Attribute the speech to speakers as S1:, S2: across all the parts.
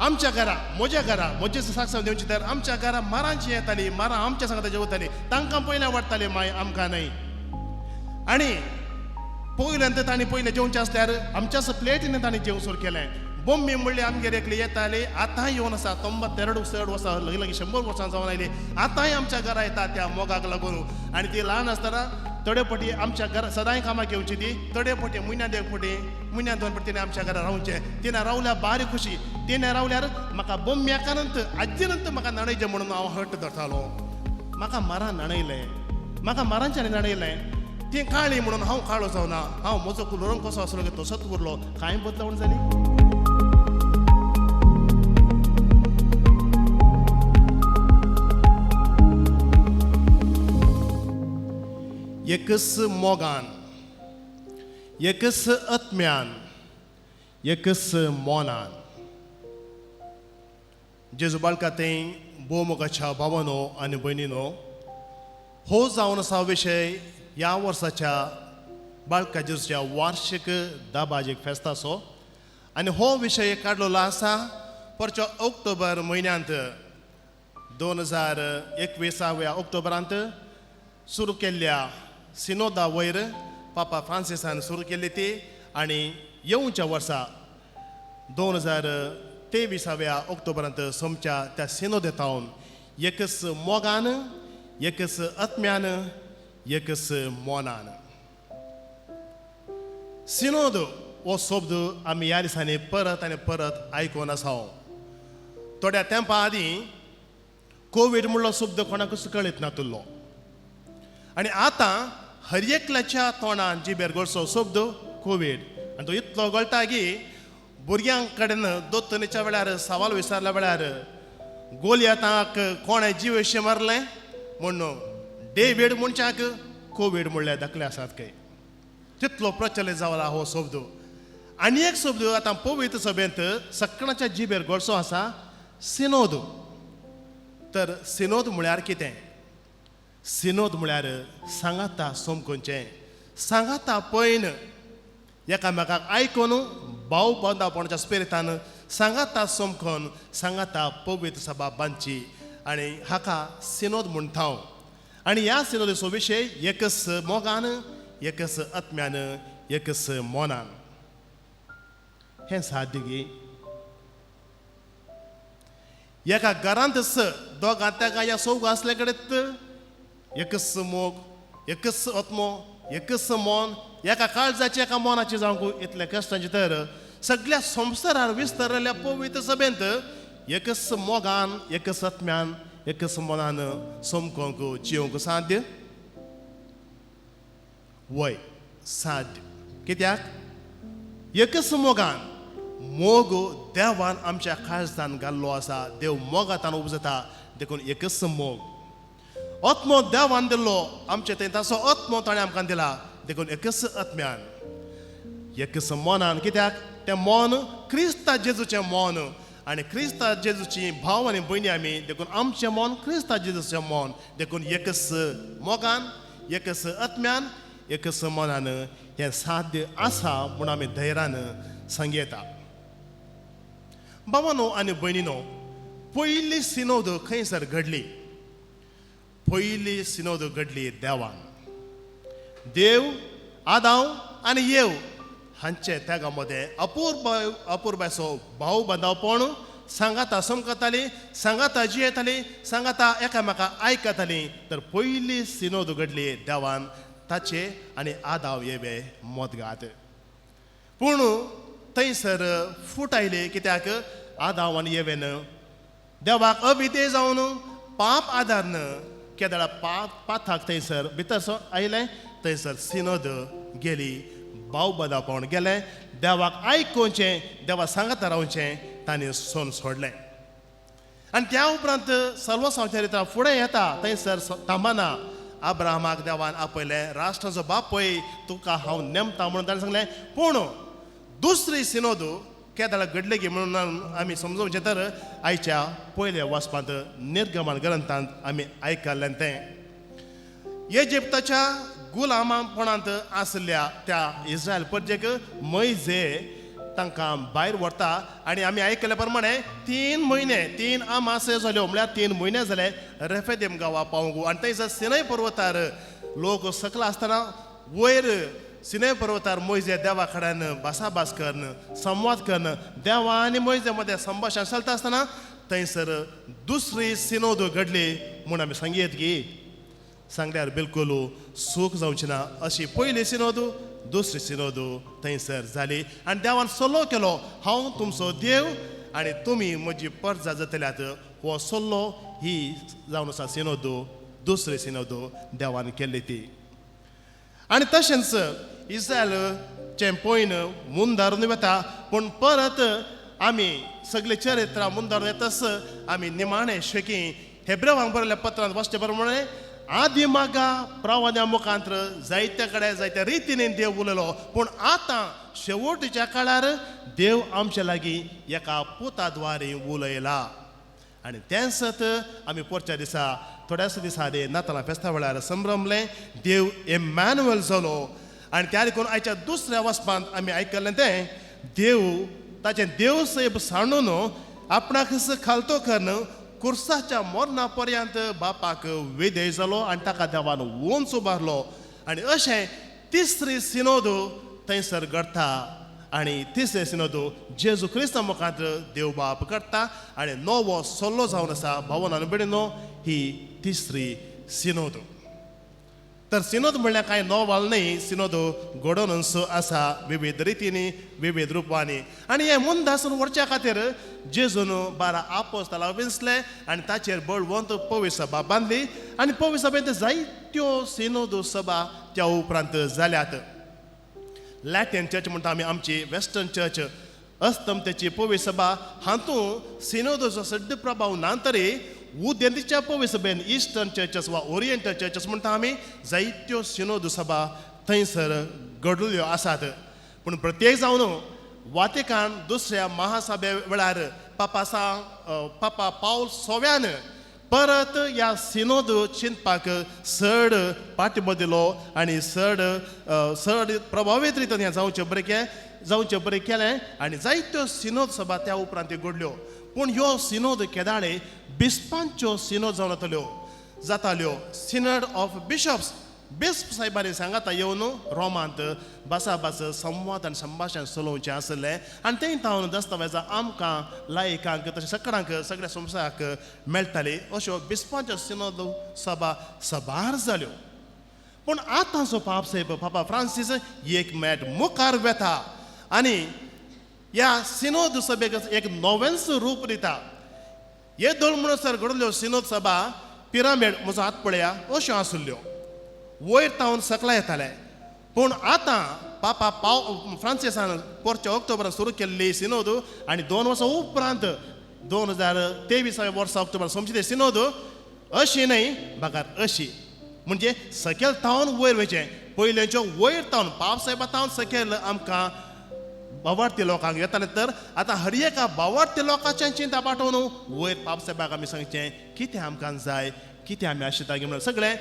S1: आमच्या घरा म्हजे साक्षात देवची तर आमच्या घरा मारांची येताली मारा आमच्या सांगता जेवताली तांकां पयल्या वाडटाले माय आमकां नाही आणि पयल्यांत तांणी पयलें जेवचें आसल्यार आमच्याच प्लेटीन तांणी जेवण सुरू केलें बोम्बे म्हणले आमगेर एकले येताले आतांय येवन आसा 92 वर्सां लगी 100 वर्सां जावन आयले आतांय आमच्या घरा येता त्या मोगाक लागून आणि ती ल्हान आसतना थोडे फावटी आमच्या घरा सदांय कामाक येवची ती थोडे फावटी म्हयन्याक एक फावटी म्हयन्याक 2 फावटी तिणें आमच्या घरा रावचें तिणें रावल्यार बारी खुशी तिणें रावल्यार म्हाका बोम्बे एकानंत आज्जेनंत म्हाका नाणयचें म्हणून हांव हट्ट धरतालो म्हाका मारान नाणयलें म्हाका मारांच्यानी नाणयलें ती काळी म्हणून हांव काळो जावना हांव म्हजो रंग कसो आसलो तसोच उरलो कांय बदलावण जाली एकच मोगान एकच आत्म्यान एकच मोनान जेजू बाळका ते भोवमोगाच्या भावानो आनी भयणीनो हो जावन आसा विशय ह्या वर्साच्या बाळका जेजूच्या वार्षिक दाबाजीक फेस्ताचो आनी हो विशय काडलेलो आसा परच्या ऑक्टोबर म्हयन्यांत 2021 ऑक्टोबरांत सुरू केल्ल्या सिनोदा वयर पापा फ्रांसिसान सुरू केल्ली ती आनी येवच्या वर्सा 2023 ऑक्टोबरांत सोमच्या त्या सिनोदेतावन एकच मोगान एकच आत्म्यान एकच मोनान सिनोद हो शब्द आमी ह्या दिसांनी परत आनी परत आयकून आसा थोड्या तेंपा आदीं कोवीड म्हणलो शब्द कोणाकूच कळीत नातुल्लो आनी आतां हर एकल्याच्या तोंडान जिबेर गळसो शब्द कोवीड आनी तो इतलो गळटा की भुरग्यां कडेन दोतोनेच्या वेळार सवाल विचारल्या वेळार गोलियाताक कोणें जीव मारलें म्हणून डेव्हिड मनशाक कोवीड म्हणले दाखले आसात काय तितलो प्रचलीत जावला हो शब्द आनी एक शब्द आतां पवित्र सभेंत सगळ्यांच्या जिबेर गळसो आसा सिनोद तर सिनोद म्हळ्यार कितें सिनोद म्हळ्यार सांगाता सोमकोनचें सांगाता पयन एकामेकाक आयकून भाव बांदापणाच्या स्पिरितान सांगाता सोमकोन सांगाता पवित्र सभा बांदची आनी हाका सिनोद म्हणटा आनी ह्या सिनोदेचो विशय एकच मोगान एकच आत्म्यान एकच मोनान हें साध्य गी एका घरांत दोगां तेगा या चौग असले कडेन एकच मोग एकच आत्मो एकच मोन एका काळजाची एका मोनाची जावंक इतल्या कश्टांची तर सगळ्या संवसारार विस्तारलेल्या पवित्र सभेंत एकच मोगान एकच आत्म्यान एकच मोनान सोमकोंक जिवंक साध्य वय साध्य कित्याक एकच मोगान मोग देवान आमच्या काळजांत घाल्लो आसा देव मोगांतान उपजता देखून एकच मोग आत्मो देवान दिल्लो आमचे थंय ताचो आत्मो ताणें आमकां दिला देखून एकच आत्म्यान एकच मोनान कित्याक तें मोन क्रिस्ता जेजूचें मोन आनी क्रिस्ता जेजूची भाव आनी भयणी आमी देखून आमचें मोन क्रिस्ता जेजूचें मोन देखून एकच मोगान एकच आत्म्यान एकच मोनान हें साध्य आसा म्हूण आमी धैर्यान सांगयता भावानो आनी भयणीनो पयली सिनोद खंयसर घडली पयली सिनोद घडली देवान देव आदाव आनी येव हांचे तेगा मदें अपुर्बायचो भाव बांदावपण सांगाता समकताली सांगाता जियेताली सांगाता एकामेका आयकताली तर पयली सिनोद घडली देवान ताचे आनी आदाव येवे मोदगात पूण थंयसर फूट आयली कित्याक आदाव आनी येवेन देवाक अभिधेय जावन पाप आदारन केदळा पाथाक थंयसर भितर आयलें थंयसर सिनोद गेली भाव बांदावपण गेलें देवाक आयकुचें देवा सांगाता रावचें तांणी सोन सोडलें आनी त्या उपरांत सर्वसंवसारिता फुडें येता थंयसर थांबना अब्राहमाक देवान आपयलें राष्ट्राचो बाप पळय तुका हांव नेमता म्हणून ताणें सांगलें पूण दुसरी सिनोद केदाळ घडले गे म्हणून आमी समजोवचें तर आयच्या पयल्या वाचपांत निर्गमन ग्रंथांत आमी आयकल्लें तें इजिप्ताच्या गुलामपणांत आसल्या त्या इस्रायल प्रजेक मैजे तांकां भायर व्हरता आनी आमी आयकल्या प्रमाणे 3 म्हयने 3 मासे जाल्यो म्हळ्यार 3 म्हयने जाले रेफेदेम गांवा पावूंक आनी थंयसर सिनय पर्वतार लोक सकला आसतना वयर सिनय पर्वतार मोइजे देवा कडेन भासाभास करन संवाद करन देवा आनी मोइजे मदें संभाशण चलता आसतना थंयसर दुसरी सिनोद घडली म्हूण आमी सांगयत की सांगल्यार बिलकुल सूख जावची ना अशी पयली सिनोद दुसरी सिनोद थंयसर जाली आनी देवान सल्लो केलो हांव तुमचो देव आनी तुमी म्हजी परजा जातल्यात हो सल्लो ही जावन आसा सिनोद दुसरी सिनोद देवान केल्ली ती आनी तशेंच इस्रायलचें पयन मुंदारून वता पूण परत आमी सगळे चरित्रां मुंदारून येतास आमी निमाणें शेकी हेब्रेवांक बरयल्ल्या पत्रांत वाचचे प्रमाणे आदी मागा प्रवाद्या मुखांतर जायत्या कडेन जायत्या रितीन देव उलयलो पूण आतां शेवटच्या काळार देव आमचे लागीं एका पुता द्वारे उलयला आनी तेंच आमी पोरच्या दिसा थोड्याच दिसा आदी नातालां फेस्ता वेळार संभ्रमले देव इमॅन्युएल जालो आनी त्या देखून आयच्या दुसऱ्या वचपांत आमी आयकल्लें तें देव ताचें देव सैब सांडून आपणाक खालतो करन कुर्साच्या मरणा पर्यंत बापाक विधेय जालो आनी ताका देवान वंच उबारलो आनी अशें तिसरी सिनोद थंयसर घडटा आनी तिसरे सिनोद जेजू क्रिस्ता मुखांतर देव बाप करता आनी नवो सल्लो जावन आसा भावनान बिडिनो ही तिसरी सिनोद तर सिनोद म्हणल्यार कांय नोवाल न्ही सिनोद घडोवनच आसा विविध रितींनी विविध रुपांनी आनी हे मुंदासून व्हरच्या खातीर जेजून 12 आपोस्तलां वेंचले आनी ताचेर बळवंत पवित्र सभा बांदली आनी पवित्र सभेंत जायत्यो सिनोद सभा त्या उपरांत जाल्यात लॅटिन चर्च म्हणटा आमी आमची वेस्टर्न चर्च अस्तंतेची पवित्र सभा हातूंत सिनोदाचो सड्ड प्रभाव ना तरी उदेंतीच्या पवित्र सभेन इस्टर्न चर्चस वा ओरिएंटल चर्चस म्हणटा आमी जायत्यो सिनोद सभा थंयसर घडल्यो आसात पूण प्रत्येक जावन वातिकान दुसऱ्या महासभे वेळार पापा पावल 6व्यान परत ह्या सिनोद चिंतपाक चड पाठिंबो दिलो आनी चड प्रभावीत रितीन हें जावचें बरें केलें आनी जायत्यो सिनोद सभा त्या उपरांत घडल्यो पूण ह्यो सिनोद केदाळे बिस्पांच्यो सिनोद जावन जाताल्यो सिनड ऑफ बिशप्स बिस्प साहेबांनी सांगाता येवन रोमांत भासाभास संवाद आनी संभाशण चलोवचें आसलें आनी तें तावन दस्तावेजां आमकां लायकांक तशें सकाळांक सगळ्या संवसाराक मेळटाली अश्यो बिस्पांच्यो सिनोद सभा सभार जाल्यो पूण आतांचो पाप साहेब पापा फ्रांसीस एक मेट मुखार वेता आनी ह्या सिनोद सभेक एक नवेंच रूप दिता हे 2 म्हणसर घडल्यो सिनोद सभा पिरामीड म्हजो हात पळया अश्यो आसल्यो वयर तावन सकला येताले पूण आतां पापा फ्रांसिसान 4 ऑक्टोबराक सुरू केल्ली सिनोद आनी 2 वर्सां उपरांत 2023 वर्सा ऑक्टोबर सोमची सिनोद अशी न्हय भागार अशी म्हणजे सकयल तावन वयर वयचें पयलेंच्यो वयर तावन पाप साहेबा तावन सकयल आमकां बावार्थी लोकांक येताले तर आतां हर एका बावार्थी लोकांचें चिंता पाठोवन वयर पाप साहेबाक आमी सांगचें कितें आमकां जाय कितें आमी आशिता म्हणून सगळें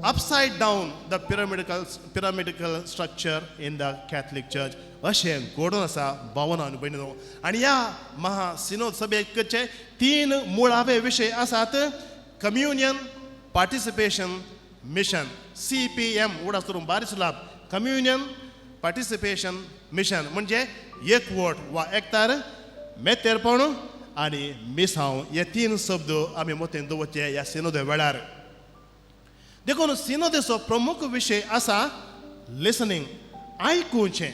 S1: upside down the pyramidical structure in the Catholic Church अशें घडोवन आसा भावनान भयणीनो आनी ह्या महा सिनोद सभेचे 3 मुळावे विशय आसात कम्युनियन पार्टिसिपेशन मिशन CPM उडास करून बारीक सुलाब कम्युनियन पार्टिसिपेशन मिशन म्हणजे एकवट वा एकतार मेतेरपण आनी मिसांव हे 3 शब्द आमी मतीन दवरचे ह्या सिनोद वेळार देखून सिनोदेचो प्रमुख विशय आसा लिसनिंग आयकुचें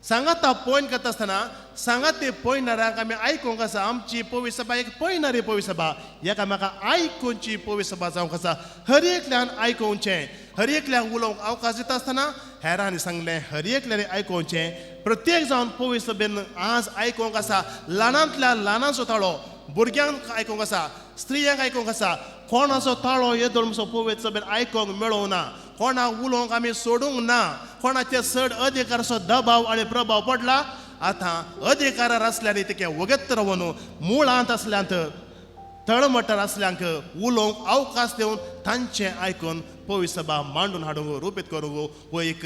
S1: सांगाता पॉयंट करता आसतना सांगात ते पळयणाऱ्यांक आमी आयकूंक आसा आमची पवित्र सभा एक पळयणारी पवित्र सभा एकामेकां आयकुची पवित्र सभा जावंक आसा हर एकल्यान आयकुचें हर एकल्याक उलोवंक अवकाश दिता आसतना हेरांनी सांगलें हर एकल्यान आयकुचें प्रत्येक जावन पवित्र सभेन आज आयकूंक आसा ल्हानांतल्या ल्हानाचो ताळो भुरग्यांक आयकूंक आसा स्त्रियांक आयकूंक आसा कोणाचो ताळो येदोळ म्हणसो पवित्र सभेन आयकूंक मेळोंक ना कोणाक उलोवंक आमी सोडूंक ना कोणाचे चड अधिकाराचो दबाव आनी प्रभाव पडला आतां अधिकारार आसल्यानी तेके वगत रावन मुळांत आसल्यांत तळमटार आसल्यांक उलोवंक अवकाश दिवन तांचें आयकून पवित्र सभा मांडून हाडूंक रूपीत करूंक हो एक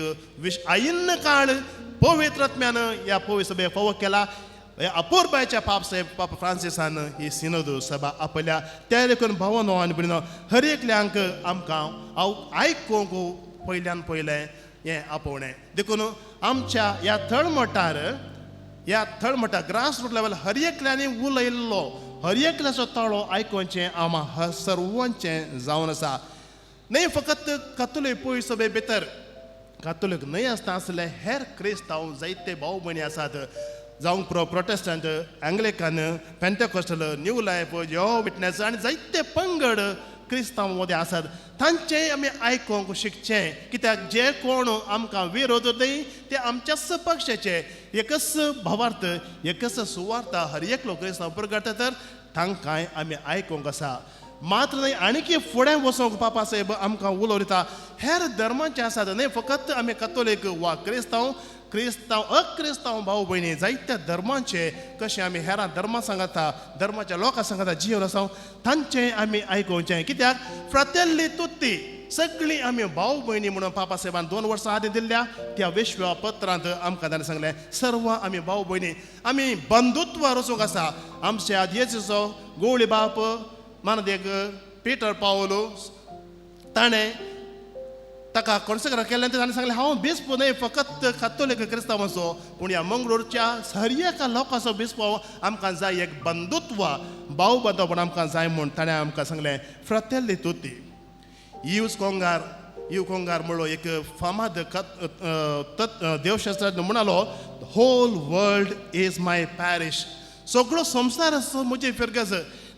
S1: आयिन्न काळ पवित्र आत्म्यानं या पवित्र सभेक फावो केला. अपूर्बाच्या पाप फ्रांसिसान ही सिनोद सभा आपल्या त्या देखून भावनो आनी भयणीनो हर एकल्यांक आमकां आयकूंक पयल्यान पयलें हें आपोवणें देखून आमच्या ह्या थळमटा ग्रास रूट लेवल हर एकल्यांनी उलयल्लो हर एकल्याचो ताळो आयकोवचें आम्हा सर्वांचें जावन आसा. न्हय फकत कातोलीक पवित्र सभे भितर कातोलीक न्हय आसता आसले हेर क्रिस्तांव जायते भाव भयणी आसात जावं Protestant Anglican Pentecostal New Life Jehovah Witness आनी जायते पंगड क्रिस्तांव मदें आसात. तांचें आमी आयकोंक शिकचें कित्याक जे कोण आमकां विरोध न्हय ते आमच्याच पक्षाचे एकच भावार्थ एकच सुवार्थ हर एकलो क्रिस्तांव प्रगटा तर तांकांय आमी आयकोंक आसा. मात्र न्हय आनीक फुडें वचोंक पापा साहेब आमकां उलो दिता हेर धर्मांचे आसात न्हय फकत आमी कॅथोलीक वा अक्रिस्तांव भाव भयणी जायत्या धर्मांचे कशें आमी हेरां धर्मां सांगता धर्माच्या लोकांक सांगता जीवन आसा तांचें आमी आयकोवचें कित्याक फ्रातेल्ली तुत्ती सगळीं आमी भाव भयणी म्हणून पापा साहेबान 2 वर्सां आदीं दिल्ल्या त्या विश्वा पत्रांत आमकां ताणें सांगलें सर्व आमी भाव भयणी आमी बंधुत्व रचूंक आसा. आमच्या येशूचो गोवळी बाप मानदेग पिटर पावलो ताणें ताका कॉन्सेक्रेट केलें ताणें सांगलें हांव बिस्प न्हय फकत कातोलीक क्रिस्तांवाचो पूण ह्या मंगळूरच्या हर एका लोकांचो बिस्प आमकां जाय एक बंधुत्व भाव बंधवपण आमकां जाय म्हूण ताणें आमकां सांगलें फ्रातेल्ली तुती. इव्स कोंगार म्हणलो एक फामाद देवशास्त्रज्ञ म्हणालो whole world is my parish सगळो संवसार म्हजी फिरगज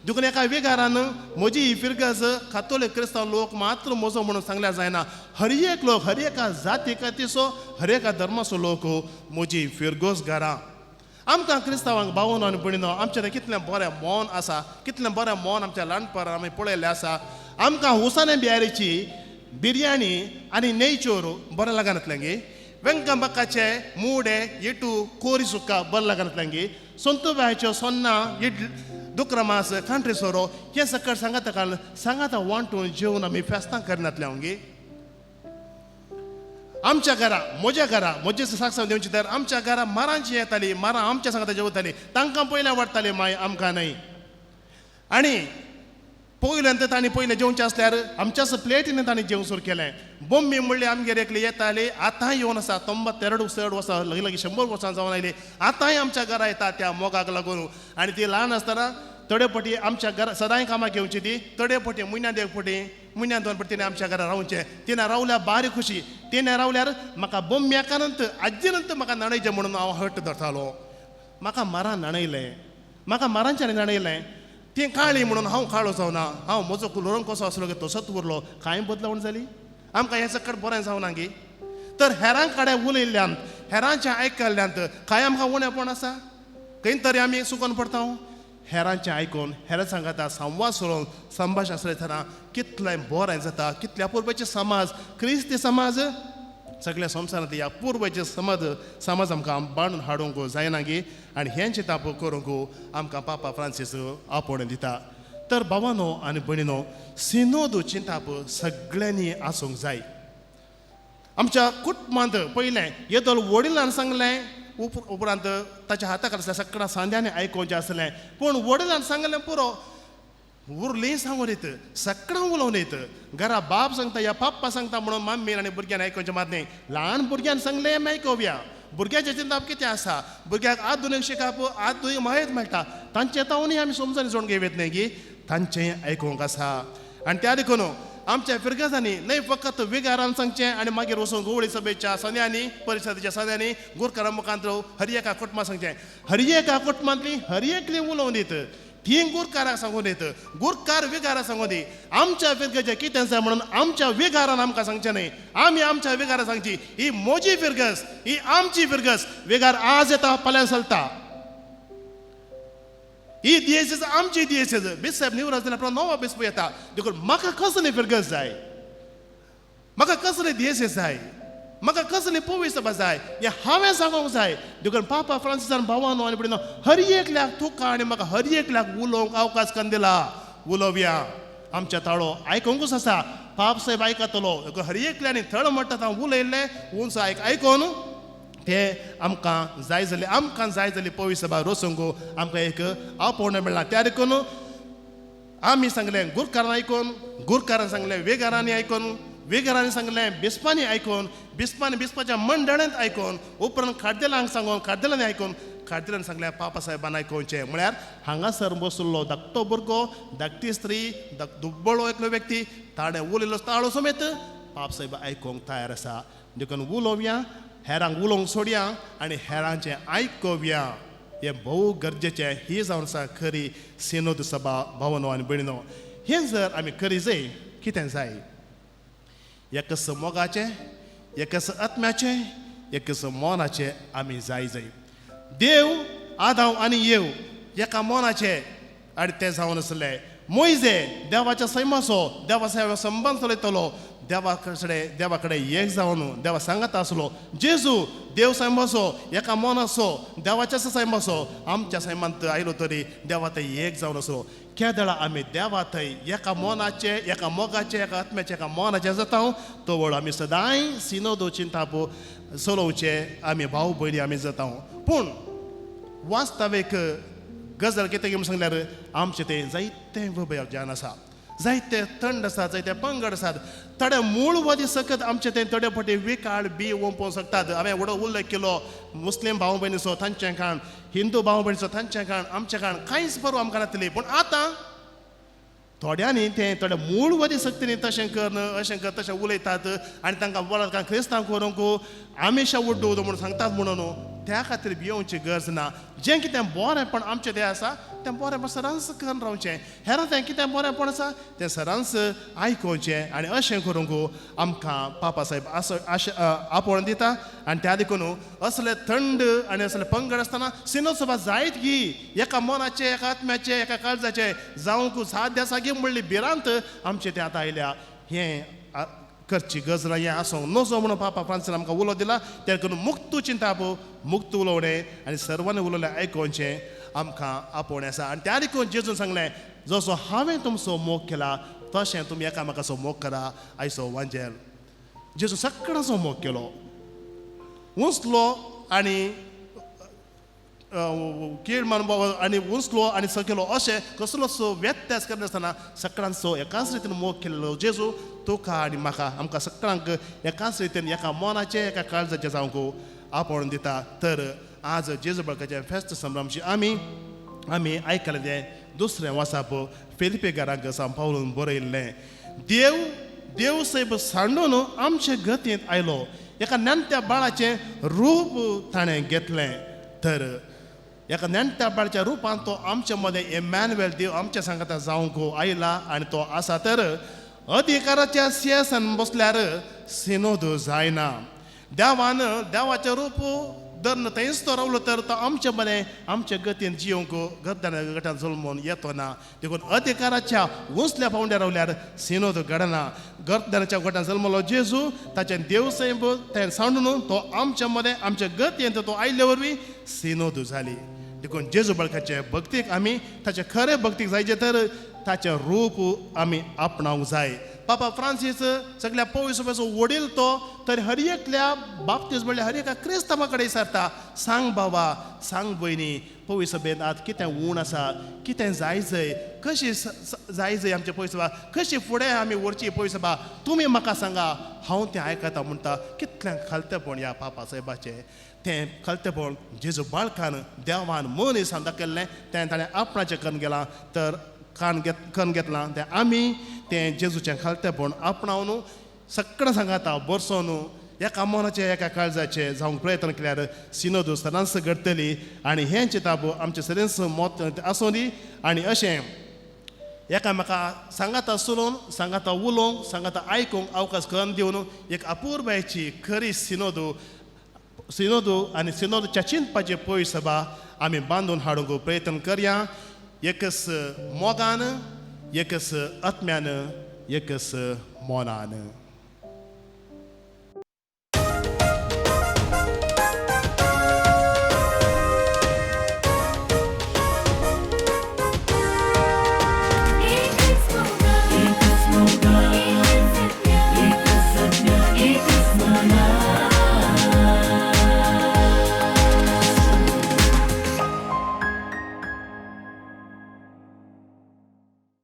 S1: देखून एका वेगारान म्हजी ही फिरगज कातोलीक क्रिस्तांव लोक मात्र म्हजो म्हणून सांगल्या जायना हर एक लोक हर एका जाती कातीचो हर एका धर्माचो लोक म्हजी फिरगोस घरां. आमकां क्रिस्तांवांक भावनो आनी भयणीनो आमचें कितलें बरें मोन आसा कितलें बरें मोन आमच्या ल्हानपणांत आमी पळयल्लें आसा. आमकां हुसाने बिहारीची बिरयानी आनी नेयचोर बरें लागनातलें गे वेंकंबक्काचे मुडे इटू कोरी सुक्का बरें लागनातलें गे संतुबायच्यो सोन्ना दुक्रमास कंट्री सोरो हे सकट सांगाता वांटून जेवन आमी फेस्तां करनातले गे. आमच्या घरा म्हजे साक्षांत दिवची तर आमच्या घरा मारांची येताली मारां आमच्या सांगाता जेवताली तांकां पयलें वाडटाली माय आमकां न्हय. आनी पयल्यान तांणी पयलें जेवचें आसल्यार आमच्याच प्लेटीन तांणी जेवण सुरू केलें. बोम्बी म्हणली आमगेर एकली येताली आतांय येवन आसा 92 वर्सां लगीं 100 वर्सां जावन आयली आतांय आमच्या घरा येता त्या मोगाक लागून. आनी ती ल्हान आसतना थोडे फावटी आमच्या घरा सदांय कामाक येवची ती थोडे फावटी म्हयन्यान 1 फावटी म्हयन्यान 2 फावटी तिणें आमच्या घरा रावचें. तिणें रावल्यार बारी खुशी तिणें रावल्यार म्हाका बोम्ब एकानंत आज्जीनंत म्हाका नाणयचें म्हणून हांव हट्ट धरतालो. म्हाका मारां नाणयलें म्हाका मारांच्यानी नाणयलें ती काळी म्हणून हांव काळो जावना हांव म्हजो रंग कसो आसलो गे तसोच उरलो कांय बदलावण जाली. आमकां हें सकट बरें जावना गे. तर हेरां कडेन उलयल्ल्यान हेरांचें आयकल्ल्यांत कांय आमकां उणेपण आसा खंय तरी आमी चुकोन पडटा. हेरांचें आयकून हेरां सांगता संवाद सोडून संभाशण आसतना कितलें बरें जाता कितल्या पुर्वेचे समाज क्रिस्ती समाज सगळ्या संवसारांत ह्या पुर्वेचे समाज आमकां बांदून हाडूंक जायना गे. आनी हें चिंताप करूंक आमकां पापा फ्रांसीस आपोवणें दिता. तर भावानो आनी भयणीनो सिनोद चिंताप सगळ्यांनी आसूंक जाय. आमच्या कुटुंबांत पयलें येदोल वडिलांन सांगलें उपरांत ताच्या हाताक आसलें सगळ्या सांद्यांनी आयकोवचें आसलें पूण वडिलांन सांगलें पुरो उरलीं सांगून येत सगळां उलोवन येत घरा बाप सांगता या पाप्पा सांगता म्हणून मम्मी आनी भुरग्यान आयकोवचें मात न्हय. ल्हान भुरग्यान सांगलें आमी आयकोवया. भुरग्याचें चिंताप कितें आसा भुरग्याक आधुनीक शिकप आधुनीक माहीत मेळटा तांचें तावनूय आमी समजून जोड घेवत न्हय गे तांचें आयकोवंक आसा. आनी त्या देखून आमच्या फिरगजांनी न्हय फकत विगारान सांगचें आनी मागीर वचून गोवळी सभेच्या संद्यांनी परिशदेच्या संद्यांनी गुरकारां मुखांत हर एका कुटुंबाक सांगचें. हर एका कुटुंबांतली हर एकली उलोवन दीत ती गुरकाराक सांगून येत गुरकार विगाराक सांगून दी. आमच्या फिरगजें कितें आसा म्हणून आमच्या विगारान आमकां सांगचें न्हय आमी आमच्या विगाराक सांगची ही म्हजी फिरगज ही आमची फिरगज. विगार आज येता फाल्यां चलता ही दियेसीस आमची दियेसीस बिस्प निवराज जाल्यार नवो बिस्प येता देखून म्हाका कसली फिरगज जाय म्हाका कसली दियेसीस जाय म्हाका कसली पवित्र सभा जाय हें हांवें सांगूंक जाय. देखून पापा फ्रांसिसान भावानो आनी भयणीनो हर एकल्याक तुका आनी म्हाका हर एकल्याक उलोवंक अवकाश करून दिला. उलोवया आमच्या ताळो आयकोंकूच आसा. बापसाहेब आयकतलो हर एकल्यानी थळ म्हणटा हांव उलयल्लें उंच आयकोन ते आमकां जाय जाली पवित्र सभा रोसंगो आमकां एक आपोवणें मेळ्ळां त्या देखून आमी सांगलें गुरकारान सांगलें वेगारांनी आयकोन वेगारांनी सांगलें बिस्पांनी आयकोन बिस्पाच्या मंडळांत आयकोन उपरांत खार्देलांक सांगून खार्देलांनी आयकोन खार्देलांनी सांगलें पापा साहेबान आयकोवचें म्हळ्यार हांगासर बसलो धाकटो भुरगो धाकटी स्त्री दुब्बळो एकलो व्यक्ती ताणें उलयलो ताळो समेत पाप साहेब आयकोंक तयार आसा देखून उलोवया हेरांक उलोवंक सोडया आनी हेरांचें आयकोवया हें भोव गरजेचें ही जावन आसा खरी सिनोद सभा भावनो आनी भयणीनो हें जर आमी करी जाय कितें जाय एकच मोगाचें एकच आत्म्याचें एकच मोनाचें आमी जाय देव आदाव आनी येव एका मोनाचें आनी तें जावन आसलें मोइजे देवाच्या सैमाचो देवा संबंद चलयतलो देवा कडेन एक जावन देवा सांगता आसलो जेजू देव सैमाचो एका मोनाचो देवाच्या सैमाचो आमच्या सैमांत आयलो तरी देवा थंय एक जावन आसलो केदळा आमी देवा थंय एका मोनाचे एका मोगाचे एका आत्म्याचे एका मोनाचे जाता तो वळ आमी सदांय सिनोद चिंतापो चलोवचे आमी भाव भयणी आमी जाता पूण वास्तवीक गजाल कितें म्हणून सांगल्यार आमचें तें जायतें विभयान आसा जायते थंड आसात जायते पंगड आसात थोडे मूळ वदी सकत आमचे तें थोडे फावटी विकाळ बी ओंपोवंक शकतात हांवें व्हडो उल्लेख केलो मुस्लीम भाव भयणीचो तांचें काण हिंदू भाव भयणीचो तांचें काण आमचें काण कांयच बरो आमकां नातली पूण आतां थोड्यांनी तें थोडे मूळ वदी सक्तीनी तशें कर तशें उलयतात आनी तांकां वळख क्रिस्तांव करूंक आमिशा उड्डू म्हणून सांगतात म्हणून त्या खातीर भियोवची गरज ना जें कितें बरेंपण आमचें तें आसा तें बरेंपण सरांस करून रावचें हेरां तें कितें बरेंपण आसा तें सरांस आयकोवचें आनी अशें करूंक आमकां पापा साहेब आपोवण दिता आनी त्या देखून असले थंड आनी असले पंगड आसतना सिनोद सभा जायत घी एका मोनाचें एका आत्म्याचें एका काळजाचें जावंक साध्य आसा गी म्हणली भिरांत आमचें तें आतां आयल्या हें करची गरज ना हें आसूं नजो म्हणून पापा फ्रांसीन आमकां उलो दिला त्या करून मुक्त चिंताप मुक्त उलोवणें आनी सर्वांनी उलोवलें आयकोवचें आमकां आपोवणें आसा आनी त्या देखून जेजून सांगलें जसो हांवें तुमचो मोग केला तशें तुमी एकामेकाचो मोग करा आयचो वांजेल जेजू सगळ्यांचो मोग केलो उंचलो आनी कीड मान आनी उंचलो आनी सकयलो अशें कसलोच व्यत्यास करनासतना सगळ्यांचो एकाच रितीन मोग केल्लो जेजू तुका आनी म्हाका आमकां सगळ्यांक एकाच रितीन एका मोनाचें एका काळजाचें जावंक आपोवण दिता तर आज जेजू बाळकाच्या फेस्त संभ्रमची आमी आयकलें तें दुसरें वाचाप फिलिपिकारांक पावलून बरयल्लें देव सैब सांडून आमचे गतींत आयलो एका नेणट्या बाळाचें रूप ताणें घेतलें तर एका नेणट्या बाळाच्या रुपान तो आमचे मदें इमॅन्युएल देव आमच्या सांगाता जावंक आयला आनी तो आसा तर अधिकाराच्या सिंहासन बसल्यार सिनोद जायना देवाचें रूप धरून थंयच तो रावलो तर तो आमचे मदें आमचे गतीन जियोंक गटान जल्मून येतो ना देखून अधिकाराच्या उंचल्या पावंड्यार रावल्यार सिनोद घडना गर्दानाच्या गटान जल्मलो जेजू ताचें देव सैब तें सांडून तो आमच्या मदें आमचे गतीन तो आयिल्ले वरवीं सिनोद जाली देखून जेजू बाळकाचे भक्तीक आमी ताचे खरे भक्तीक जायचे तर ताचें रूप आमी आपणावंक जाय पापा फ्रांसीस सगळ्या पवित्र सभेचो वडील तो तर हर एकल्या बाबतींत म्हणल्यार हर एका क्रिस्तांवा कडेन विचारता सांग बाबा सांग भयणी पवित्र सभेंत आतां कितें उण आसा कितें जाय कशी जाय आमचे पवित्र सभा कशी फुडें आमी व्हरची पवित्र सभा तुमी म्हाका सांगा हांव तें आयकता म्हणटा कितलें खालतेपण ह्या पापा साहेबाचें तें खालतेपण जेजू बाळकान देवान मनीसान दाखयल्लें तें ताणें आपणाचें करून गेलां तर करून घेतलां तें आमी तें जेजूचें खालतेपण आपणावन सगळ्यां सांगाता बरसोन एका मनाचें एका काळजाचें जावंक प्रयत्न केल्यार सिनोद सदांच घडटली आनी हें चिंताप आमचें सदांच मत आसूं दी आनी अशें एकामेका सांगाता चलोवन सांगाता उलोवंक सांगाता आयकूंक अवकाश करून दिवन एक अपूर्वायची खरी सिनोद आनी सिनोदच्या चिंतपाची पवित्र सभा आमी बांदून हाडूंक प्रयत्न करया एकच मोगान एकच आत्म्यान एकच मोनान